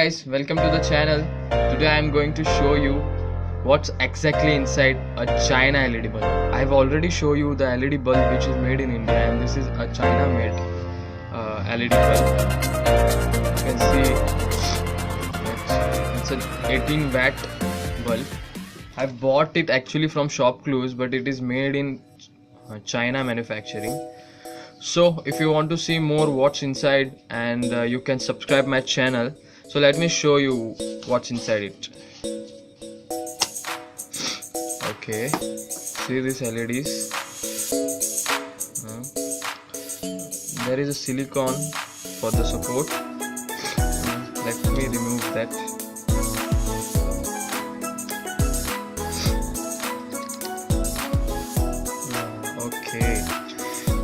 guys, welcome to the channel. Today I am going to show you what's exactly inside a China LED bulb. I have already shown you the LED bulb which is made in India, and this is a China made LED bulb. You can see it's an 18 watt bulb. I bought it actually from Shop Clues, but it is made in China manufacturing. So if you want to see more what's inside, and you can subscribe my channel. So let me show you what's inside it. Okay, see these LEDs. There is a silicone for the support. Let me remove that. Okay,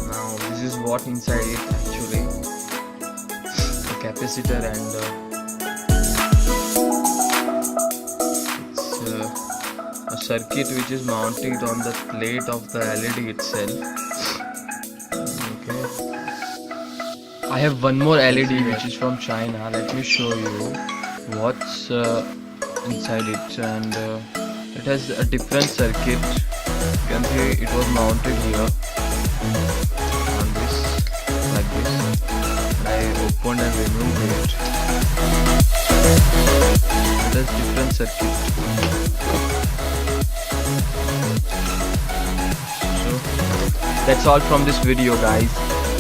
now this is what inside it actually. The capacitor and a circuit which is mounted on the plate of the LED itself. Okay, I have one more LED which is from China. Let me show you what's inside it, and it has a different circuit. You can see it was mounted here on this, like this, and I opened and removed it. It has different circuit. So that's all from this video, guys.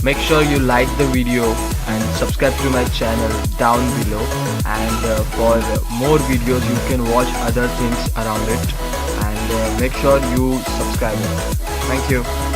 Make sure you like the video and subscribe to my channel down below, and for more videos you can watch other things around it, and make sure you subscribe. Thank you.